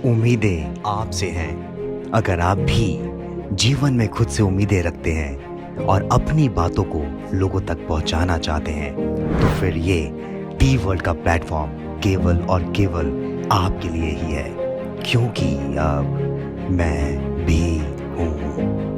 उम्मीदें आपसे हैं। अगर आप भी जीवन में खुद से उम्मीदें रखते हैं और अपनी बातों को लोगों तक पहुंचाना चाहते हैं, तो फिर ये टी वर्ल्ड का प्लेटफॉर्म केवल और केवल आपके लिए ही है, क्योंकि अब मैं भी हूँ।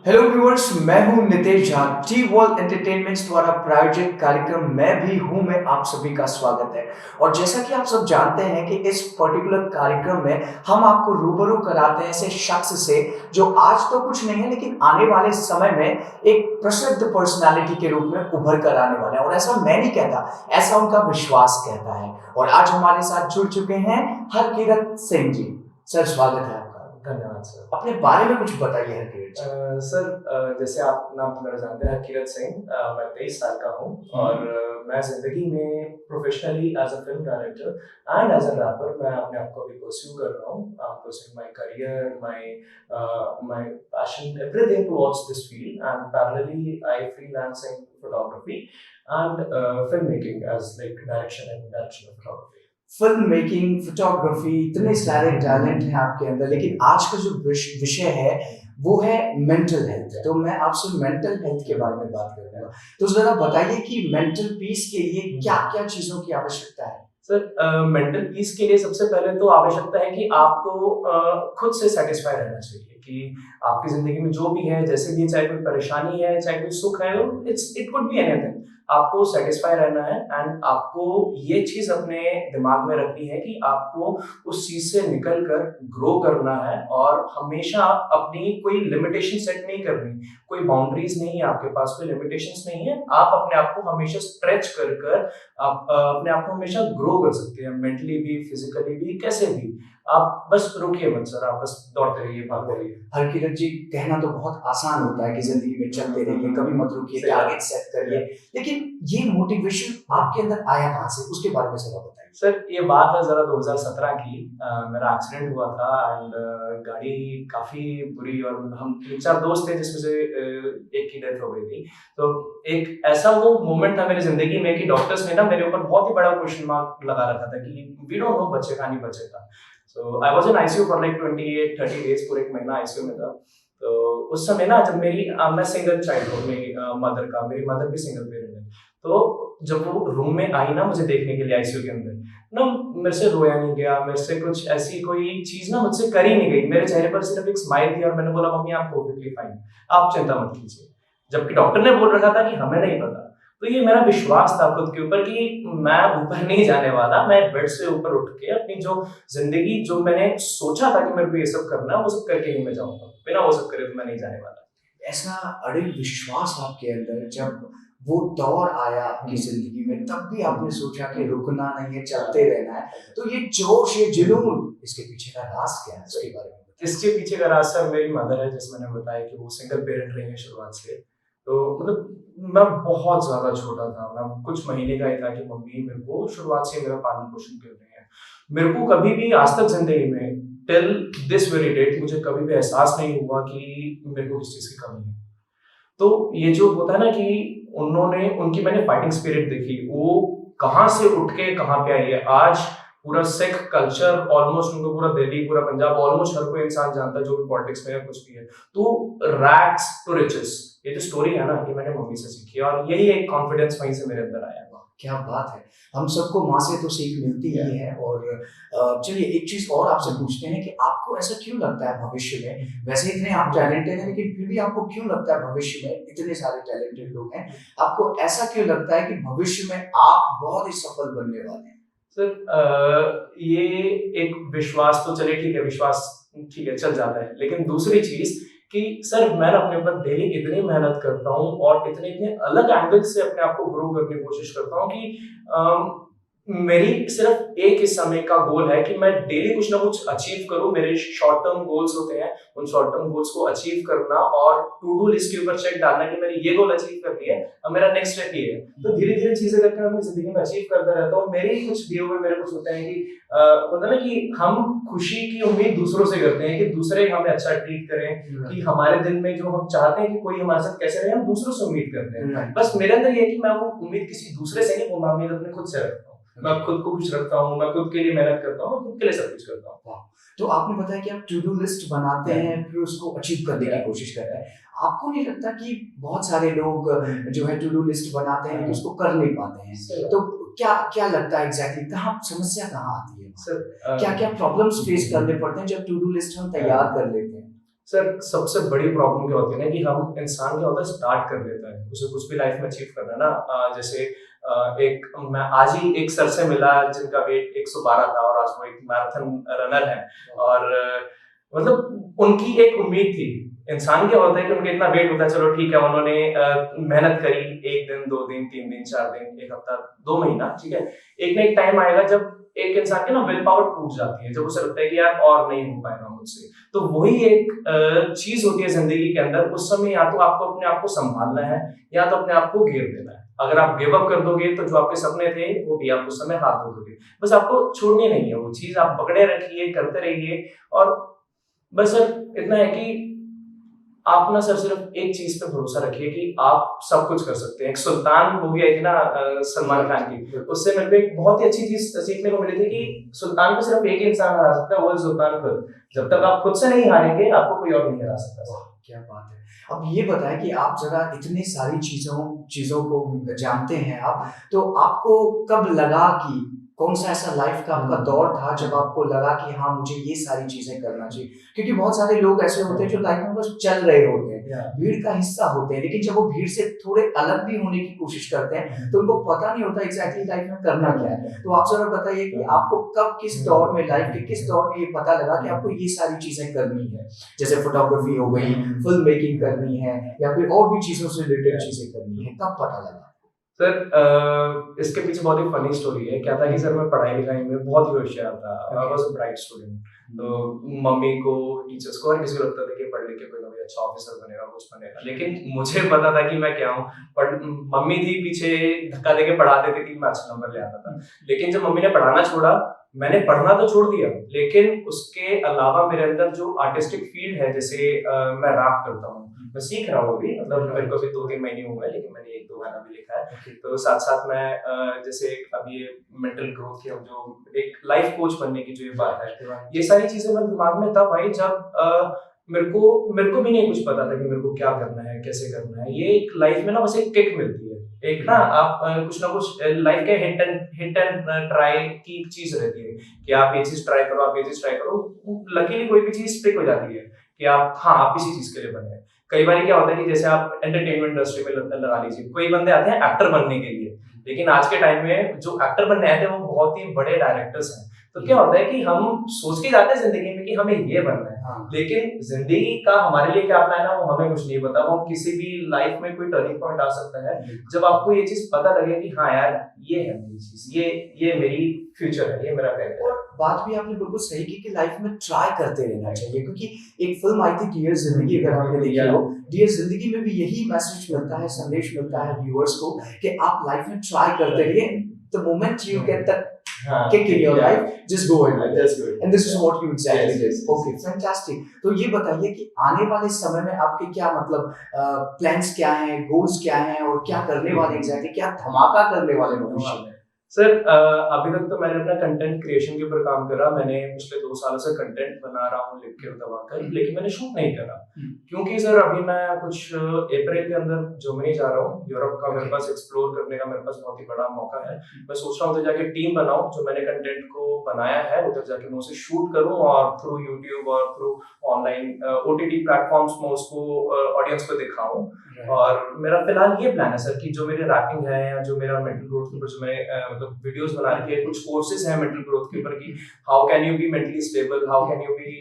हेलो व्यूअर्स, मैं हूं Nitesh Jha. T world entertainments द्वारा प्रायोजित कार्यक्रम मैं भी हूं में आप सभी का स्वागत है। और जैसा कि आप सब जानते हैं कि इस पर्टिकुलर कार्यक्रम में हम आपको रूबरू कराते हैं ऐसे शख्स से जो आज तो कुछ नहीं है, लेकिन आने वाले समय में एक प्रसिद्ध पर्सनालिटी के रूप में उभर कर आने वाले हैं। और ऐसा मैं नहीं कहता, ऐसा उनका विश्वास कहता है। और आज हमारे साथ जुड़ चुके हैं हरकिरत सिंह जी। सर, स्वागत है आपका। धन्यवाद सर। अपने बारे में कुछ बताइए हरकिरत जी। सर, जैसे आप नाम तो मेरा जानते हैं, हरकिरत सिंह। मैं 23 साल का हूँ और मैं ज़िंदगी में professionally as a film director and as a rapper मैं अपने आप को अभी परस्यू कर रहा हूँ। Pursuing my career, my passion, everything towards this field, and parallelly I freelance in photography and film making as like direction of photography. Film making, photography, इतने सारे टैलेंट हैं आपके अंदर, लेकिन आज का जो विषय है वो है मेंटल हेल्थ। तो मैं आपसे मेंटल हेल्थ के बारे में बात करूंगा। तो जरा बताइए कि मेंटल पीस के लिए क्या क्या चीजों की आवश्यकता है। सर, मेंटल पीस के लिए सबसे पहले तो आवश्यकता है कि आपको खुद से सेटिस्फाई रहना चाहिए कि आपकी जिंदगी में जो भी है, जैसे भी, चाहे कोई परेशानी है, चाहे कोई सुख है, इट कुड बी एनीथिंग, आपको सेटिस्फाई रहना है। एंड आपको ये चीज अपने दिमाग में रखनी है कि आपको उस चीज से निकल कर ग्रो करना है और हमेशा अपनी कोई लिमिटेशन सेट नहीं करनी, कोई बाउंड्रीज नहीं है आपके पास, कोई लिमिटेशंस नहीं है। आप अपने आप को हमेशा स्ट्रेच कर कर आप अपने आप को हमेशा ग्रो कर सकते हैं, मेंटली भी, फिजिकली भी, कैसे भी। आप बस रुकिए मत सर, आप बस दौड़ते रहिए, भागते रहिए। हरकिरत जी, कहना तो बहुत आसान होता है कि जिंदगी में चलते रहिए, कभी मत रुकिए, टारगेट सेट करिए, लेकिन ये मोटिवेशन आपके अंदर आया कहाँ से, उसके बारे में जरा बताइए। सर, ये बात है जरा 2017 की। मेरा एक्सीडेंट हुआ था एंड गाड़ी काफी बुरी, और हम 3-4 दोस्त थे जिसमें से एक की डेथ हो गई थी। तो एक ऐसा वो मोमेंट था मेरी जिंदगी में कि डॉक्टर्स ने ना मेरे ऊपर बहुत ही बड़ा क्वेश्चन मार्क लगा रखा था कि वी डोंट नो बचेगा नहीं बचेगा। So I was in ICU for like 28-30 days, पूरे 1 महीना आईसीयू में था। तो उस समय ना, जब मैं सिंगल चाइल्ड हूँ, मेरी मदर भी सिंगल पेरेंट है। तो जब वो रूम में आई ना मुझे देखने के लिए आईसीयू के अंदर ना, मेरे से रोया नहीं गया, मेरे से कुछ ऐसी कोई चीज ना मुझसे करी नहीं गई। मेरे चेहरे पर सिर्फ एक स्माइल थी और मैंने बोला, मम्मी आप परफेक्टली फाइन, आप चिंता मत कीजिए। जबकि डॉक्टर ने बोल रखा था कि हमें नहीं पता। तो ये मेरा विश्वास था खुद के ऊपर कि मैं ऊपर नहीं जाने वाला। मैं बेड से ऊपर उठ के अपनी जो जिंदगी, जो मैंने सोचा था कि मेरे को ये सब करना है, वो सब करके ही मैं जाऊंगा। बिना वो सब करे तो मैं नहीं जाने वाला। ऐसा अड़िग विश्वास आपके अंदर, जब वो दौर आया आपकी जिंदगी में, तब भी आपने सोचा कि रुकना नहीं है, चलते रहना है। तो ये जोश, ये जुनून, इसके पीछे का राज क्या है, उसके बारे में बताइए। इसके पीछे का राज सर मेरी मदर है, जैसे मैंने बताया कि वो सिंगल पेरेंट रही है शुरुआत से। तो मतलब मैं बहुत ज्यादा छोटा था, मैं कुछ महीने का ही था कि मम्मी मेरे को शुरुआत से मेरा पालन पोषण कर रही है। मेरे को कभी भी आज तक जिंदगी में, टिल दिस वेरी डेट, मुझे कभी भी एहसास नहीं हुआ कि मेरे को किस चीज की कमी है। तो ये जो होता है ना कि उनकी मैंने फाइटिंग स्पिरिट देखी, वो कहाँ से उठ के कहाँ पे आई है। आज पूरा सिख कल्चर, ऑलमोस्ट उनको पूरा दिल्ली, पूरा पंजाब, ऑलमोस्ट हर कोई इंसान जानता है जो भी पॉलिटिक्स में है, कुछ भी है। तो रैग्स टू रिचेस, ये जो स्टोरी है ना, ये मैंने मम्मी से सीखी और यही एक कॉन्फिडेंस वहीं से मेरे अंदर आया। क्या बात है। हम सबको माँ से तो सीख मिलती ही है। और चलिए एक चीज और आपसे पूछते हैं कि आपको ऐसा क्यों लगता है भविष्य में, वैसे इतने आप टैलेंटेड हैं, लेकिन फिर भी आपको क्यों लगता है भविष्य में, इतने सारे टैलेंटेड लोग हैं, आपको ऐसा क्यों लगता है कि भविष्य में आप बहुत ही सफल बनने वाले हैं। सर, ये एक विश्वास तो चले ठीक है, विश्वास ठीक है चल जाता है, लेकिन दूसरी चीज कि सर मैं अपने ऊपर डेली इतनी मेहनत करता हूँ और इतने इतने अलग एंगल से अपने आप को ग्रो करने की कोशिश करता हूँ कि मेरी सिर्फ एक ही समय का गोल है कि मैं डेली कुछ ना कुछ अचीव करूं। मेरे शॉर्ट टर्म गोल्स होते हैं, उन शॉर्ट टर्म गोल्स को अचीव करना और टू डू लिस्ट के ऊपर चेक डालना कि मैंने ये गोल अचीव कर लिया है, अब मेरा नेक्स्ट स्टेप ये है। तो धीरे धीरे चीजें करके मैं अपनी जिंदगी में अचीव करता रहता हूँ। मेरे ही कुछ दिए हुए मेरे कुछ होते हैं कि होता है ना कि हम खुशी की उम्मीद दूसरों से करते हैं कि दूसरे हमें अच्छा ट्रीट करें, कि हमारे दिल में जो हम चाहते हैं कि कोई हमारे साथ कैसे रहे, हम दूसरों से उम्मीद करते हैं। बस मेरे अंदर ये है कि मैं वो उम्मीद किसी दूसरे से नहीं, वो उम्मीद अपने खुद से रखता हूँ। मैं खुद को खुश रखता हूँ, मैं खुद के लिए मेहनत करता हूँ, मैं खुद के लिए सब कुछ करता हूँ। वाह! तो आपने बताया कि आप टू डू लिस्ट बनाते हैं, फिर उसको अचीव करने की कोशिश करते हैं। आपको नहीं लगता कि बहुत सारे लोग जो है टू डू लिस्ट बनाते हैं, लेकिन उसको कर नहीं पाते हैं? सही तो बात। क्या क्या लगता है एग्ज़ैक्टली कहाँ समस्या कहाँ आती है वहाँ? सर क्या-क्या प्रॉब्लम्स फेस करने पड़ते हैं जब टू डू लिस्ट हम तैयार कर लेते हैं? सर सबसे बड़ी प्रॉब्लम क्या होती है ना कि हम इंसान क्या होता है स्टार्ट कर लेता है, उसे कुछ भी लाइफ में अचीव करना है ना। जैसे एक मैं आज ही एक सर से मिला जिनका वेट 112 था और आज वो एक मैराथन रनर है। और मतलब उनकी एक उम्मीद थी। इंसान क्या होता है कि उनका इतना वेट होता है, चलो ठीक है उन्होंने मेहनत करी 1 दिन 2 दिन 3 दिन 4 दिन 1 हफ्ता 2 महीना, ठीक है। एक ना एक टाइम आएगा जब एक इंसान की ना विल पावर टूट जाती है, जब उसे लगता है कि यार और नहीं हो पाएगा मुझसे। तो वही एक चीज होती है जिंदगी के अंदर, उस समय या तो आपको अपने आप को संभालना है या तो अपने आप को घेर देना है। अगर आप गिव अप कर दोगे तो जो आपके सपने थे वो भी आप उस समय हाथ धो दोगे। बस आपको छोड़नी नहीं है वो चीज, आप पकड़े रखिए, करते रहिए। और बस सर इतना है कि आप ना सर सिर्फ एक चीज पे भरोसा रखिए कि आप सब कुछ कर सकते हैं। एक सुल्तान मूवी आई थी ना सलमान खान की, उससे मेरे को एक बहुत ही अच्छी चीज सीखने को मिली थी कि सुल्तान को सिर्फ एक ही इंसान हरा सकता है, वो है सुल्तान खुद। जब तक आप खुद से नहीं हारेंगे आपको कोई और नहीं हरा सकता। वाह! क्या बात है। अब ये बताएं कि आप जरा इतनी सारी चीजों को जानते हैं आप, तो आपको कब लगा कि कौन सा ऐसा लाइफ का आपका दौर था जब आपको लगा कि हाँ मुझे ये सारी चीजें करना चाहिए? क्योंकि बहुत सारे लोग ऐसे होते हैं जो लाइफ में बस चल रहे होते हैं, भीड़ का हिस्सा होते हैं, लेकिन जब वो भीड़ से थोड़े अलग भी होने की कोशिश करते हैं तो उनको पता नहीं होता एग्जैक्टली लाइफ में करना क्या है। तो आप जरा बताइए कि आपको कब किस दौर में, लाइफ के किस दौर में ये पता लगा कि आपको ये सारी चीजें करनी है, जैसे फोटोग्राफी हो गई, फिल्म मेकिंग करनी है या फिर और भी चीजों से रिलेटेड चीजें करनी है, कब पता लगा? सर इसके पीछे बहुत ही फनी स्टोरी है। क्या था कि सर मैं पढ़ाई लिखाई में बहुत ही होशियार था, I was a bright student. तो मम्मी को, टीचर्स को, हर किसी को लगता था कि पढ़ लिख के कोई ना कोई अच्छा ऑफिसर बनेगा, कुछ बनेगा। लेकिन मुझे पता था कि मैं क्या हूँ। पर मम्मी थी पीछे धक्का देके पढ़ा देती थी, मैं अच्छे नंबर ले आता था। लेकिन जब मम्मी ने पढ़ाना छोड़ा, मैंने पढ़ना तो छोड़ दिया, लेकिन उसके अलावा मेरे अंदर जो आर्टिस्टिक फील्ड है, जैसे मैं रैप करता हूँ, मैं सीख रहा हूँ अभी, मतलब मेरे को अभी 2-3 महीने हुए हैं, लेकिन मैंने 1-2 गाना भी लिखा है। तो साथ साथ मैं जैसे अभी ये मेंटल ग्रोथ की, हम जो एक लाइफ कोच बनने की जो ये बात है, ये सारी चीजें मेरे दिमाग में तब आई जब मेरे को भी नहीं कुछ पता था कि मेरे को क्या करना है, कैसे करना है। ये एक लाइफ में ना बस एक किक मिलती है, एक ना आप कुछ ना कुछ लाइफ के हिट एंड ट्राई की चीज रहती है कि आप ये चीज ट्राई करो, आप ये चीज ट्राई करो। लकीली कोई भी चीज स्टिक हो जाती है कि आप इसी चीज के लिए बने हैं। कई बार क्या होता है कि जैसे आप एंटरटेनमेंट इंडस्ट्री में लगा लीजिए, कोई बंदे आते हैं एक्टर बनने के लिए, लेकिन आज के टाइम में जो एक्टर बनने आते हैं वो बहुत ही बड़े डायरेक्टर्स हैं। तो क्या होता है कि हम सोच के जाते हैं जिंदगी में कि हमें ये बनना है, लेकिन जिंदगी का हमारे लिए क्या प्लान है वो हमें कुछ नहीं पता। वो किसी भी लाइफ में कोई टर्निंग पॉइंट आ सकता है जब आपको ये चीज पता लगे कि हाँ यार ये है मेरी चीज, ये मेरी फ्यूचर है, ये मेरा करियर है। और बात भी आपने बिल्कुल सही की कि लाइफ में ट्राई करते रहना चाहिए, क्योंकि एक फिल्म आई थी डियर जिंदगी, अगर आपने देखी हो, डियर जिंदगी में भी यही मैसेज मिलता है, संदेश मिलता है व्यूअर्स को कि आप लाइफ में ट्राई करते रहिए। The moment you get the kick in your life, just go ahead with it. And this is what you exactly did. Okay, fantastic. तो ये बताइए कि आने वाले समय में आपके क्या मतलब प्लान्स क्या हैं, गोल्स क्या हैं और क्या करने वाले एग्जैक्टली, क्या धमाका करने वाले भविष्य में? सर अभी तक तो मैंने अपना कंटेंट क्रिएशन के ऊपर काम करा। मैंने पिछले 2 सालों से कंटेंट बना रहा हूँ लिख के दबाकर, लेकिन मैंने शूट नहीं करा क्योंकि सर अभी मैं कुछ अप्रैल के अंदर जर्मनी जा रहा हूँ, यूरोप का मेरे पास एक्सप्लोर करने का मेरे पास बहुत ही बड़ा मौका है। मैं सोच रहा हूँ उधर जाके टीम बनाऊं, जो मैंने कंटेंट को बनाया है उधर जाके मैं उसे शूट करूँ और थ्रू यूट्यूब और थ्रू ऑनलाइन OTT प्लेटफॉर्म्स में उसको ऑडियंस को दिखाऊं। और मेरा फिलहाल ये प्लान है सर कि जो मेरे रैपिंग है या जो मेरा मेंटल ग्रोथ के ऊपर जो मैंने मतलब वीडियोस बना रखी है, कुछ कोर्सेज हैं मेंटल ग्रोथ के ऊपर कि how can you be mentally stable, how can you be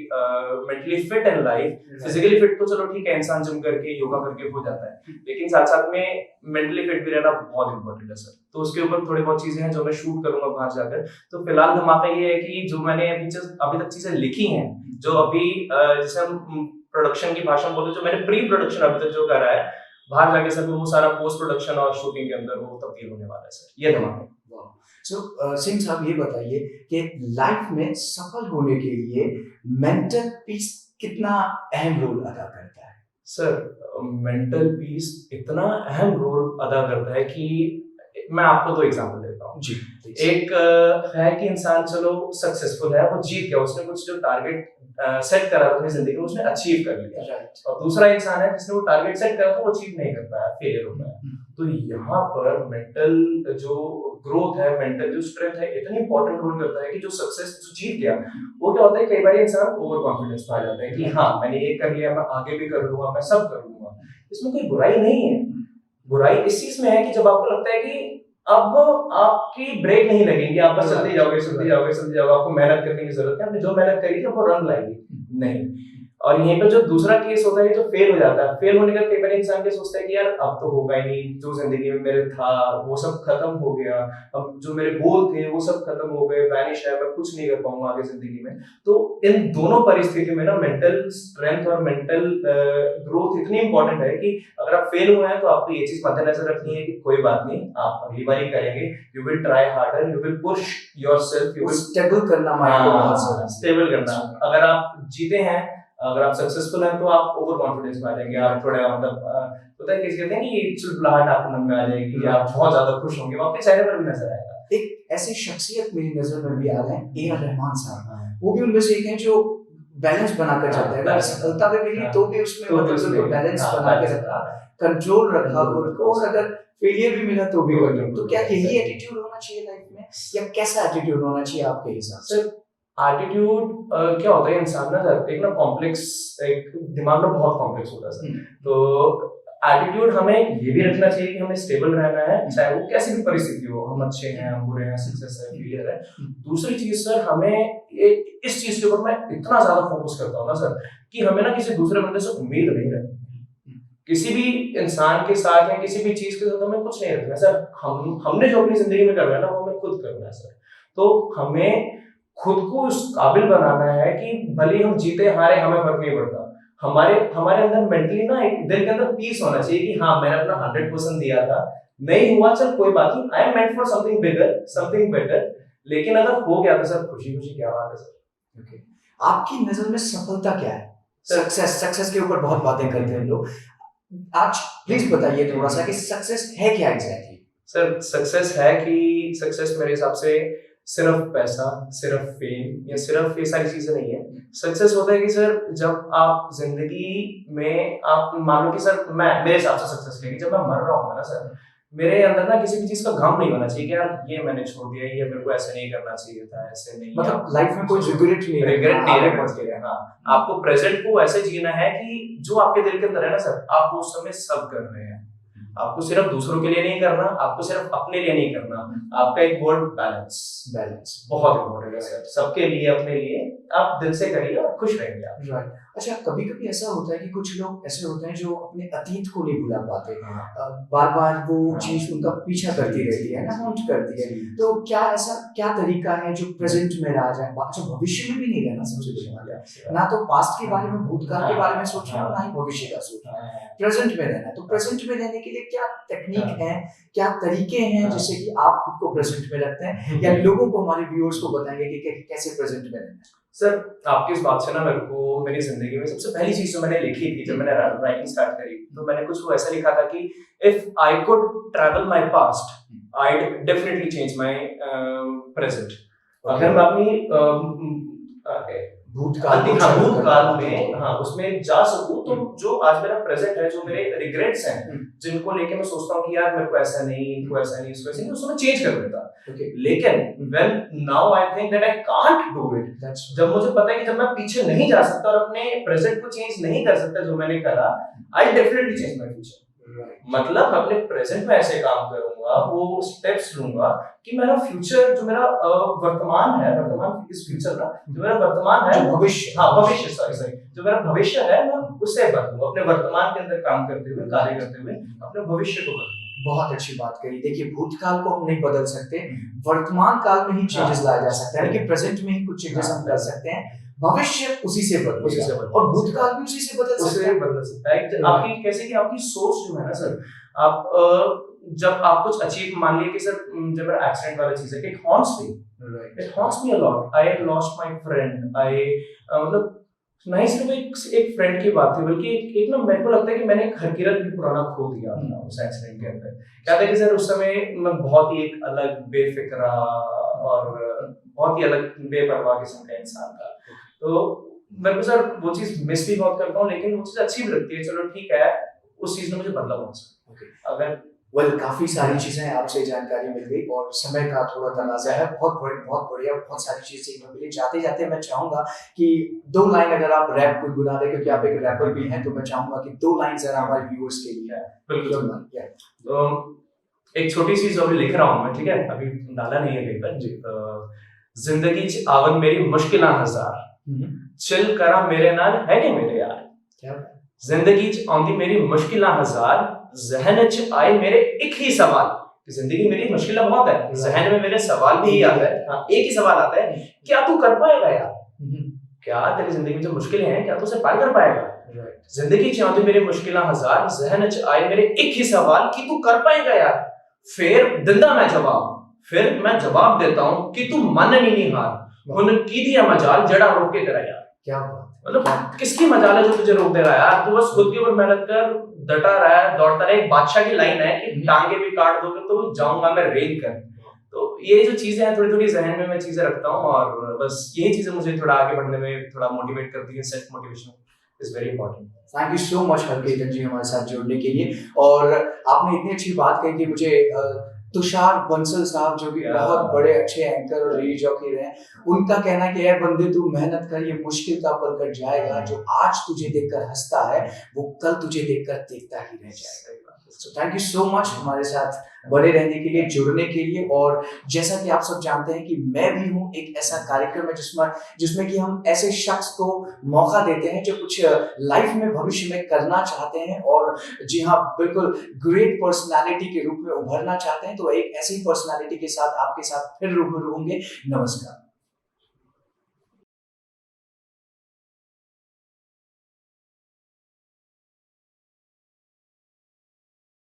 mentally fit in life. Physically fit तो चलो ठीक है, इंसान जिम करके योगा करके हो जाता है, लेकिन साथ साथ में मेंटली फिट भी रहना बहुत इंपॉर्टेंट है सर। तो उसके ऊपर थोड़ी बहुत चीजें हैं जो मैं शूट करूंगा बाहर जाकर। तो फिलहाल धमाका ये है कि जो मैंने अभी तक चीजें लिखी हैं, जो अभी जैसे हम प्रोडक्शन की भाषा में बोलते हैं, जो मैंने प्री प्रोडक्शन अभी तक जो करा है, बाहर जाके सर वो सारा पोस्ट प्रोडक्शन और शूटिंग के अंदर वो तब्दील होने वाला है सर। ये धमाका। सो सिंह साहब ये बताइए कि लाइफ में सफल होने के लिए मेंटल पीस कितना अहम रोल अदा करता है? सर मेंटल पीस इतना अहम रोल अदा करता है कि मैं आपको 2 एग्जांपल देता हूँ। हूँ। जी एक है कि इंसान चलो सक्सेसफुल है, वो जीत गया, उसने कुछ जो टारगेट सेट करा था अपनी जिंदगी में उसने अचीव कर लिया। राइट। और दूसरा इंसान है जिसने वो टारगेट सेट करा था वो अचीव नहीं कर पाया, फेलियर हो गया। तो यहाँ पर मेंटल जो ग्रोथ है, मेंटल जो स्ट्रेंथ है, इतनी इंपॉर्टेंट रोल करता है कि जो सक्सेस जो जीत गया, वो क्या होता है कई बार इंसान ओवर कॉन्फिडेंस में आ जाता है कि हाँ मैंने ये कर लिया, मैं आगे भी कर लूंगा, मैं सब कर लूंगा। इसमें कोई बुराई नहीं है। बुराई इस चीज में है कि जब आपको लगता है कि अब आपकी ब्रेक नहीं लगेगी, आप बस चलते जाओगे चलते जाओगे चलते जाओगे, आपको मेहनत करने की जरूरत है, आपने जो मेहनत करी थी वो रंग लाएगी नहीं। और यहीं पर जो दूसरा केस होता है जो फेल हो जाता है, फेल होने का कई बार इंसान क्या सोचता है कि यार अब तो होगा ही नहीं, जो जिंदगी में मेरे था वो सब खत्म हो गया, अब जो मेरे गोल थे वो सब खत्म हो गए, वैनिश है, मैं कुछ नहीं कर पाऊंगा आगे जिंदगी में। तो इन दोनों परिस्थिति में ना मेंटल स्ट्रेंथ और मेंटल ग्रोथ इतनी इंपॉर्टेंट है कि अगर आप फेल हुए हैं तो आपको ये चीज मद्देनजर रखनी है कि कोई बात नहीं, आप अगली बार ही करेंगे, you will try harder, you will push yourself, you will stable करना माइंड को बहुत ज़रूरी है। स्टेबल करना। अगर आप जीते हैं, अगर आप सक्सेसफुल हैं तो आप ओवर कॉन्फिडेंस में आ जाएंगे, आप थोड़ा मतलब होता है किसी कहते हैं कि चिड़चिड़ाहट आपके मन में आ जाएगी, आप बहुत ज्यादा खुश होंगे, वो आपके चेहरे पर भी नजर आएगा। एक ऐसी शख्सियत मेरी नजर में भी आ रहे हैं, ए आर रहमान साहब, वो भी उनमें से एक हैं जो बैलेंस बनाकर चलते हैं। अगर सफलता भी मिली तो भी उसमें मतलब बैलेंस बना के रखा, कंट्रोल रखा खुद को, और अगर फेलियर भी मिला तो भी कंट्रोल। तो क्या यही एटीट्यूड होना चाहिए लाइफ में, या कैसा एटीट्यूड होना चाहिए आपके हिसाब से? एटीट्यूड क्या होता है, इंसान ना सर एक ना कॉम्प्लेक्स, एक दिमाग में बहुत कॉम्प्लेक्स होता है सर। तो एटीट्यूड हमें ये भी रखना चाहिए कि हमें स्टेबल रहना है, चाहे वो कैसी भी परिस्थिति हो, हम अच्छे हैं, हम बुरे हैं, सक्सेस है, फेलियर है। दूसरी चीज सर, हमें इस चीज के ऊपर मैं इतना ज्यादा फोकस करता हूँ ना सर, कि हमें ना किसी दूसरे बंदे से उम्मीद नहीं रखनी। किसी भी इंसान के साथ या किसी भी चीज के साथ हमें कुछ नहीं रखना सर। हमने जो अपनी जिंदगी में करना है ना वो हमें खुद करना है सर। तो हमें खुद को उस काबिल बनाना है कि भले हम जीते हारे हमें फर्क नहीं पड़ता, हमारे अंदर मेंटली ना एक दिल के अंदर पीस होना चाहिए कि हाँ मैंने अपना 100% दिया था, नहीं हुआ चल कोई बात नहीं, I am meant for something bigger, something better. लेकिन अगर हो गया तो सर खुशी खुशी क्या बात है सर। Okay. आपकी नजर में सफलता क्या है? सक्सेस के ऊपर बहुत बातें करते हैं लोग, आज प्लीज बताइए थोड़ा सा कि सक्सेस है क्या एग्जैक्टली? सर सक्सेस है कि सक्सेस मेरे हिसाब से सिर्फ पैसा, सिर्फ फेम या सिर्फ ये सारी चीजें नहीं है। सक्सेस होता है कि सर जब आप जिंदगी में आप मान लो कि सर मेरे हिसाब से सक्सेस है कि जब मैं मर रहा हूँ ना सर, मेरे अंदर ना किसी भी चीज का गम नहीं होना चाहिए कि यार ये मैंने छोड़ दिया, ये मेरे को ऐसे नहीं करना चाहिए था, ऐसे नहीं, मतलब लाइफ में कोई रिग्रेट नहीं रहना चाहिए। हाँ, आपको प्रेजेंट को ऐसे जीना है कि जो आपके दिल के अंदर है ना सर, आप उस समय सब कर रहे हैं। आपको सिर्फ दूसरों के लिए नहीं करना, आपको सिर्फ अपने लिए नहीं करना। आपका एक वर्ड बैलेंस बहुत इंपॉर्टेंट है सर, सबके लिए, अपने लिए आप दिल से करिए और खुश रहेंगे आप। राइट। अच्छा, कभी कभी ऐसा होता है कि कुछ लोग ऐसे होते हैं जो अपने अतीत को नहीं भुला पाते, बार बार वो चीज उनका पीछा करती रहती है ना, हॉन्ट करती है। तो क्या ऐसा क्या तरीका है जो प्रेजेंट में रह जाए? अच्छा, भविष्य में भी नहीं रहना सबसे बड़ी बात है, ना तो पास्ट के बारे में, भूतकाल के बारे में सोचना, ना ही भविष्य का सोचना, प्रेजेंट में रहना। तो प्रेजेंट में रहने के लिए क्या टेक्निक है, क्या तरीके हैं जिससे कि आप खुद को प्रेजेंट में रखते हैं, या लोगों को, हमारे व्यूअर्स को बताएंगे कि कैसे प्रेजेंट में रहना है? सर आपकी इस बात से ना मेरे को मेरी जिंदगी में सबसे पहली चीज जो मैंने लिखी थी जब मैंने राइटिंग स्टार्ट करी, तो मैंने कुछ वो ऐसा लिखा था कि if I could travel my past I definitely change my present. अगर मैं अपनी भूतकाल में उसमें जा सकूं, तो जो आज मेरा प्रेजेंट है, जो मेरे रिग्रेट्स हैं, जिनको लेके मैं सोचता हूँ कि यार मेरे को ऐसा नहीं, इनको ऐसा नहीं, इसको ऐसा नहीं, उसको मैं चेंज कर देता। लेकिन when now I think that I can't do it, जब मुझे पता है कि जब मैं पीछे नहीं जा सकता और अपने प्रेजेंट को चेंज नहीं कर सकता जो मैंने करा, I definitely change my future. मतलब अपने प्रेजेंट में ऐसे काम करूंगा, वो स्टेप्स लूंगा कि मेरा फ्यूचर, जो मेरा वर्तमान है, वर्तमान इस फ्यूचर ना, जो मेरा वर्तमान है, भविष्य सॉरी जो मेरा भविष्य है, मैं उससे बदलूं, अपने वर्तमान के अंदर काम करते हुए, कार्य करते हुए अपने भविष्य को बदलूं। बहुत अच्छी बात कही। देखिए, भूतकाल को हम नहीं बदल सकते, वर्तमान काल में ही चेंजेस लाया जा सकता है, यानी कि प्रेजेंट में ही कुछ चेंजेस हम कर सकते हैं, भविष्य उसी से बदलेगा और भूतकाल भी उसी से बदल सकता है। आपकी कैसे कि आपकी सोच जो है ना सर, आप जब आप कुछ अचीव, मान लीजिए कि सर जब मेरा एक्सीडेंट वाला चीज है, it haunts me a lot, I lost my friend, मतलब ना ही सिर्फ एक फ्रेंड की बात थी, बल्कि एक ना मेरे को लगता है कि मैंने एक हरकिरत भी पुराना खो दिया था उस एक्सीडेंट के अंदर। क्या था कि सर उस समय मैं बहुत ही एक अलग बेफिक्रा और बहुत ही अलग बेपरवाह किस्म का इंसान था। तो मेरे को सर वो चीज मिस भी बहुत करता हूँ, लेकिन वो चीज अच्छी भी लगती है। चलो ठीक है, उस चीज ने मुझे बदला बहुत सा। अगर काफी सारी चीजें आपसे जानकारी मिल गई और समय का थोड़ा तनाज़ा है। बहुत बढ़िया, बहुत सारी चीजें सीखने मिली। जाते जाते मैं चाहूंगा कि 2 लाइन अगर आप रैप गुनगुना दें, क्योंकि आप एक रैपर भी हैं, तो मैं चाहूंगा कि 2 लाइन जरा हमारे व्यूअर्स के लिए। बिल्कुल। तो एक छोटी सी जो अभी लिख रहा हूँ मैं, ठीक है, अभी डाला नहीं है पेपर जी। जिंदगी च आवन मेरी मुश्किलां हजार, चिल करा मेरे नाल है कि मेरे यार। क्या जिंदगी च आंदी मेरी मुश्किलां हजार, जहन च आए मेरे एक ही सवाल। जिंदगी मेरी मुश्किलें बहुत है, जहन में मेरे सवाल भी ही आता है। हाँ, एक ही सवाल आता है, क्या तू कर पाएगा यार? क्या तेरी जिंदगी में जो मुश्किलें हैं, क्या तू उसे पार कर पाएगा? जिंदगी च आंदी मेरी मुश्किलां हजार, जहन च आए मेरे एक ही सवाल कि तू कर पाएगा यार। फिर दिंदा मैं जवाब, फिर मैं जवाब देता हूँ कि तू मन नहीं हार, हुन की दिया मजाल जड़ा रोक के तेरा यार। क्या मतलब किसकी मजाल है जो तुझे रोक दे रहा है यार? तू बस खुद के ऊपर मेहनत कर, डटा रहा है, दौड़ता रहे। एक बादशाह की लाइन है कि टांगे भी काट दोगे तो जाऊंगा मैं रेल कर। तो ये जो चीजें हैं थोड़ी थोड़ी जहन में मैं चीजें रखता हूँ, और बस यही चीजें मुझे थोड़ा आगे बढ़ने में थोड़ा मोटिवेट करती है। Self motivation is very important. Thank you so much Harkirat ji हमारे साथ जुड़ने के लिए। और आपने इतनी अच्छी बात कही कि मुझे तुषार बंसल साहब, जो भी बहुत बड़े अच्छे एंकर और रेडियो जॉकी रहे, उनका कहना है कि यार बंदे तू मेहनत कर, ये मुश्किल का पल कट जाएगा। जो आज तुझे देखकर हंसता है वो कल तुझे देखकर देखता ही रह जाएगा। So thank you so much हमारे साथ बने रहने के लिए, जुड़ने के लिए। और जैसा कि आप सब जानते हैं कि मैं भी हूँ एक ऐसा कार्यक्रम है जिसमें कि हम ऐसे शख्स को मौका देते हैं जो कुछ लाइफ में भविष्य में करना चाहते हैं, और जी हाँ बिल्कुल ग्रेट पर्सनालिटी के रूप में उभरना चाहते हैं। तो एक ऐसी पर्सनालिटी के साथ आपके साथ फिर रूबरू होंगे। नमस्कार।